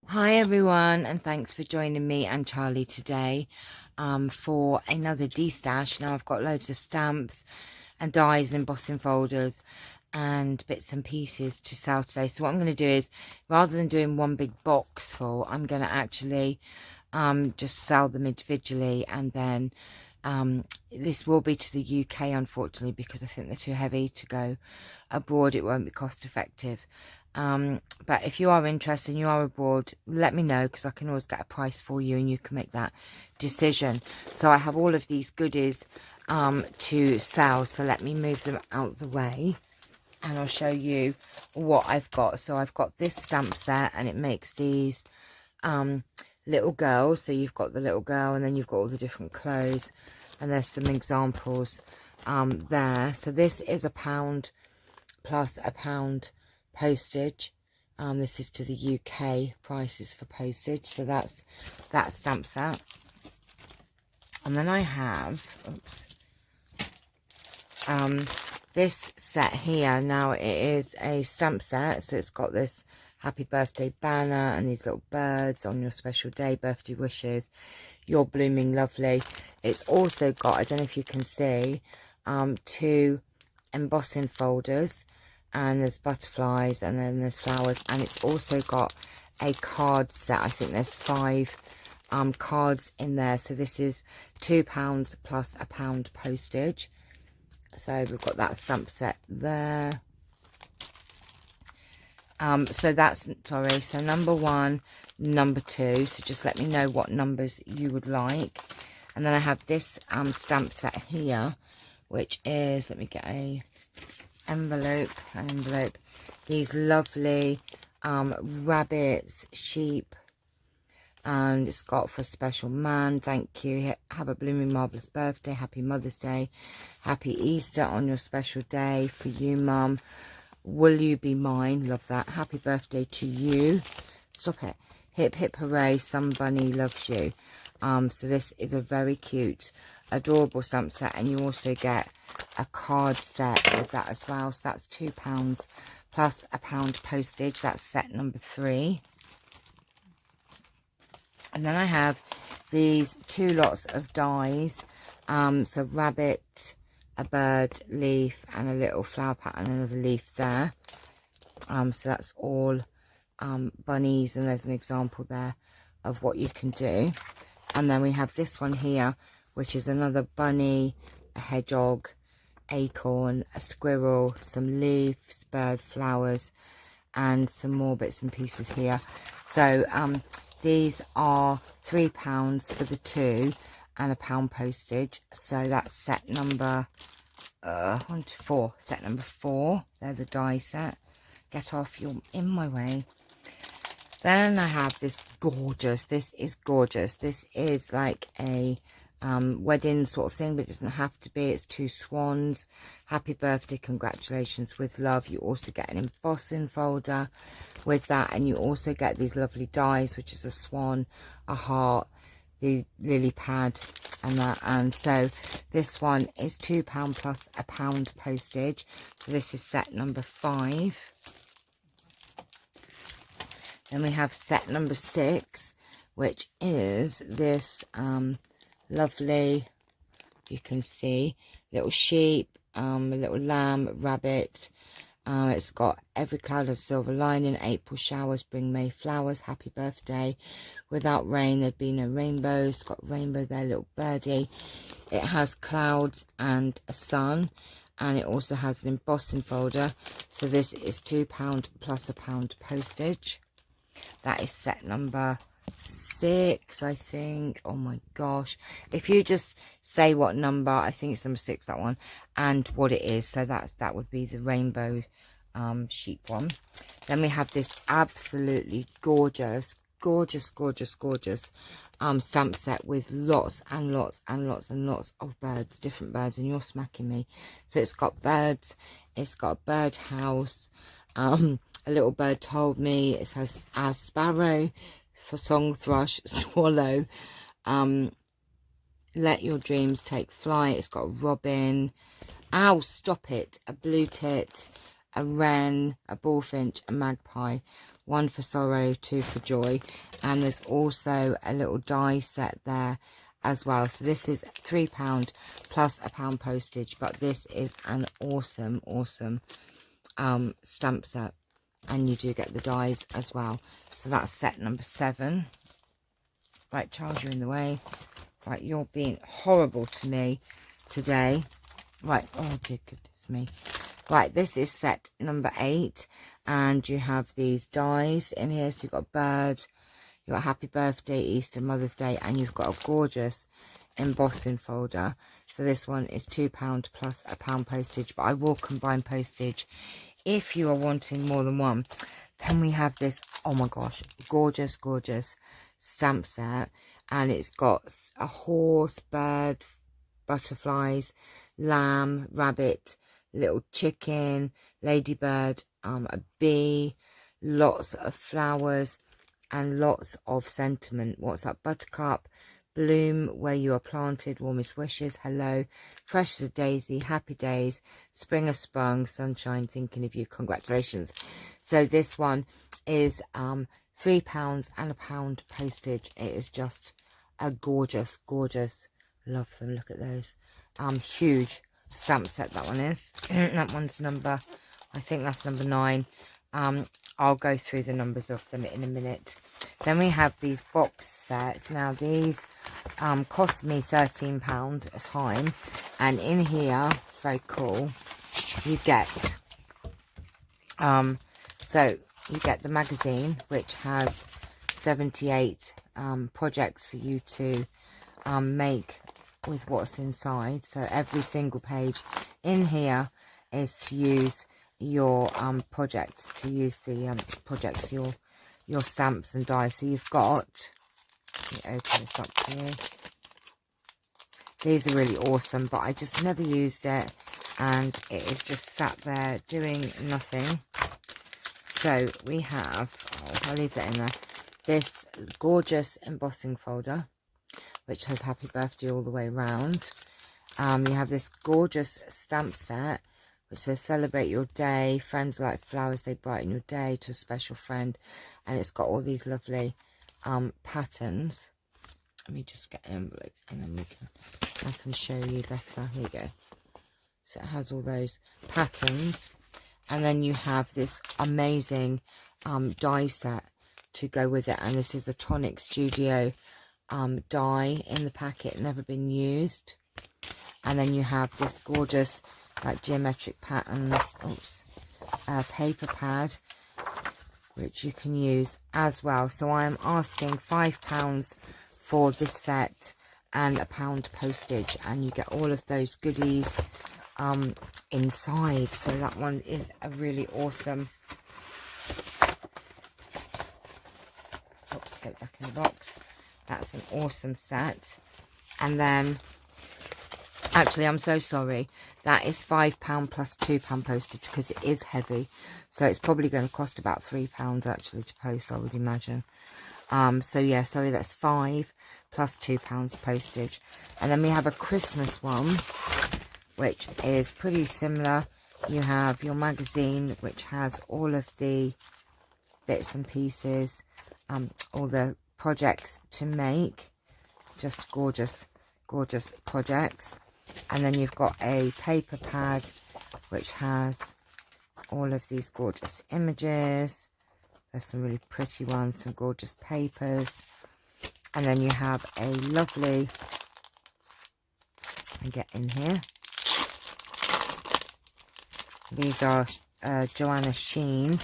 Hi everyone, and thanks for joining me and Charlie today for another Destash. Now I've got loads of stamps and dies and embossing folders and bits and pieces to sell today. So what I'm going to do is, rather than doing one big box full, I'm going to actually just sell them individually, and then this will be to the UK, unfortunately, because I think they're too heavy to go abroad. It won't be cost effective. But if you are interested and you are abroad, let me know, because I can always get a price for you and you can make that decision. So I have all of these goodies to sell, so let me move them out of the way and I'll show you what I've got. So I've got this stamp set, and it makes these little girls. So you've got the little girl, and then you've got all the different clothes, and there's some examples there. So this is £1 plus £1 postage. This is to the UK prices for postage. So that's that stamp set. And then I have this set here. Now it is a stamp set, so it's got this happy birthday banner and these little birds on your special day, birthday wishes, you're blooming lovely. It's also got, I don't know if you can see, 2 embossing folders, and there's butterflies, and then there's flowers, and it's also got a card set. I think there's 5 cards in there. So this is £2 plus £1 postage. So we've got that stamp set there. So that's, sorry, so number 1, number 2. So just let me know what numbers you would like. And then I have this stamp set here, which is, let me get an envelope. These lovely rabbits, sheep, and it's got for a special man, thank you, have a blooming marvellous birthday, happy Mother's Day, happy Easter on your special day, for you mum, will you be mine, love that, happy birthday to you, stop it, hip hip hooray, some bunny loves you. So this is a very cute, adorable stamp set, and you also get a card set with that as well. So that's £2 plus £1 postage. That's set number 3. And then I have these 2 lots of dies. So rabbit, a bird, leaf, and a little flower pattern, another leaf there. So that's all bunnies, and there's an example there of what you can do. And then we have this one here, which is another bunny, a hedgehog, acorn, a squirrel, some leaves, bird, flowers, and some more bits and pieces here. So these are £3 for the 2 and £1 postage. So that's set number 1 to 4. Set number 4. They're the die set. Get off, you're in my way. Then I have this gorgeous, this is gorgeous. This is like a wedding sort of thing, but it doesn't have to be. It's 2 swans, happy birthday, congratulations, with love. You also get an embossing folder with that, and you also get these lovely dies, which is a swan, a heart, the lily pad, and that. And so this one is £2 plus £1 postage. So this is set number 5. Then we have set number 6, which is this lovely, you can see, little sheep, a little lamb, rabbit. It's got every cloud has silver lining, April showers bring May flowers, happy birthday, without rain there'd be no rainbows. It's got rainbow there, little birdie. It has clouds and a sun, and it also has an embossing folder. So this is £2 plus £1 postage. That is set number 6, I think. Oh my gosh, if you just say what number, I think it's number 6, that one, and what it is. So that would be the rainbow sheep one. Then we have this absolutely gorgeous stamp set with lots and lots of birds, different birds, and you're smacking me. So it's got birds, it's got a bird house, a little bird told me, it says as sparrow, song thrush, swallow, let your dreams take flight. It's got a robin, ow stop it, a blue tit, a wren, a bullfinch, a magpie, 1 for sorrow, 2 for joy. And there's also a little die set there as well. So this is £3 plus £1 postage, but this is an awesome stamp set, and you do get the dies as well. So that's set number 7. Right, Charles, you're in the way. Right, you're being horrible to me today. Right, oh dear goodness me. Right, this is set number 8, and you have these dies in here. So you've got a bird, you've got happy birthday, Easter, Mother's Day, and you've got a gorgeous embossing folder. So this one is £2 plus £1 postage, but I will combine postage if you are wanting more than one. Then we have this, oh my gosh, gorgeous stamp set, and it's got a horse, bird, butterflies, lamb, rabbit, little chicken, ladybird, a bee, lots of flowers, and lots of sentiment. What's up, buttercup? Bloom where you are planted, warmest wishes, hello, fresh as a daisy, happy days, spring has sprung, sunshine, thinking of you, congratulations. So this one is £3 and £1 postage. It is just a gorgeous, love them, look at those, huge stamp set that one is. That one's number, I think that's number 9. I'll go through the numbers of them in a minute. Then we have these box sets. Now these cost me £13 a time, and in here, very cool, you get so you get the magazine, which has 78 projects for you to make with what's inside. So every single page in here is to use your projects, to use the projects, your stamps and dies. So you've got, let me open this up for you. These are really awesome, but I just never used it, and it is just sat there doing nothing. So we have, I'll leave that in there, this gorgeous embossing folder, which has happy birthday all the way around. You have this gorgeous stamp set, which says celebrate your day, friends are like flowers, they brighten your day, to a special friend. And it's got all these lovely patterns. Let me just get an envelope, and then I can show you better. Here you go. So it has all those patterns, and then you have this amazing die set to go with it. And this is a Tonic Studio die in the packet, never been used. And then you have this gorgeous like geometric patterns, paper pad, which you can use as well. So I am asking £5 for this set and £1 postage, and you get all of those goodies inside. So that one is a really awesome, oops, get it back in the box. That's an awesome set. And then, actually, I'm so sorry, that is £5 plus £2 postage, because it is heavy. So it's probably going to cost about £3 actually to post, I would imagine. So yeah, sorry, that's £5 plus £2 postage. And then we have a Christmas one, which is pretty similar. You have your magazine, which has all of the bits and pieces, all the projects to make, just gorgeous projects. And then you've got a paper pad, which has all of these gorgeous images. There's some really pretty ones, some gorgeous papers. And then you have a lovely, let me get in here, these are Joanna Sheen,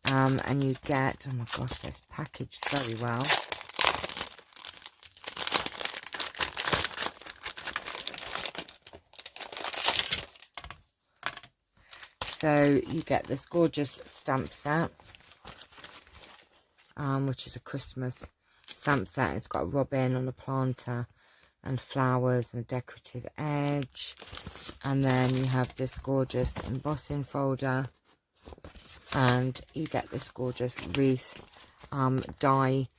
and you get, oh my gosh, they're packaged very well. So you get this gorgeous stamp set, which is a Christmas stamp set. It's got a robin on a planter and flowers and a decorative edge. And then you have this gorgeous embossing folder, and you get this gorgeous wreath die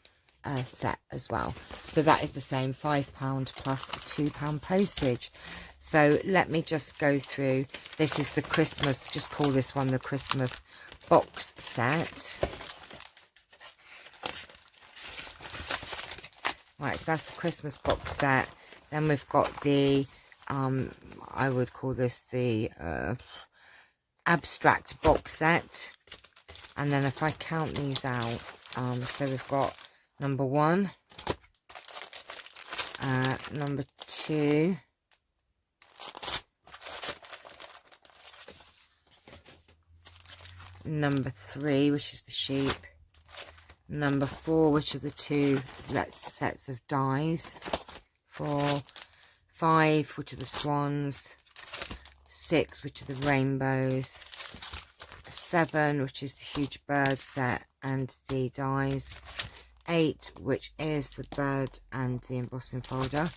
set as well. So that is the same, £5 plus £2 postage. So let me just go through. This is the Christmas, just call this one the Christmas box set. Right, so that's the Christmas box set. Then we've got the, I would call this the abstract box set. And then if I count these out, so we've got number 1, number 2, number 3, which is the sheep, number 4, which are the 2 sets of dies, 4, 5, which are the swans, 6, which are the rainbows, 7, which is the huge bird set and the dies, 8, which is the bird and the embossing folder,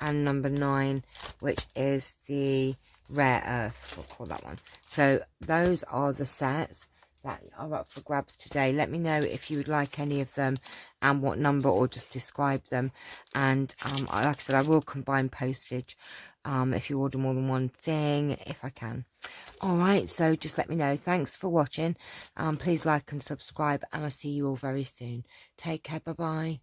and number 9, which is the rare earth, we'll call that one. So those are the sets that are up for grabs today. Let me know if you would like any of them and what number, or just describe them. And like I said, I will combine postage if you order more than one thing, if I can. Alright, so just let me know. Thanks for watching. Please like and subscribe, and I'll see you all very soon. Take care, bye bye.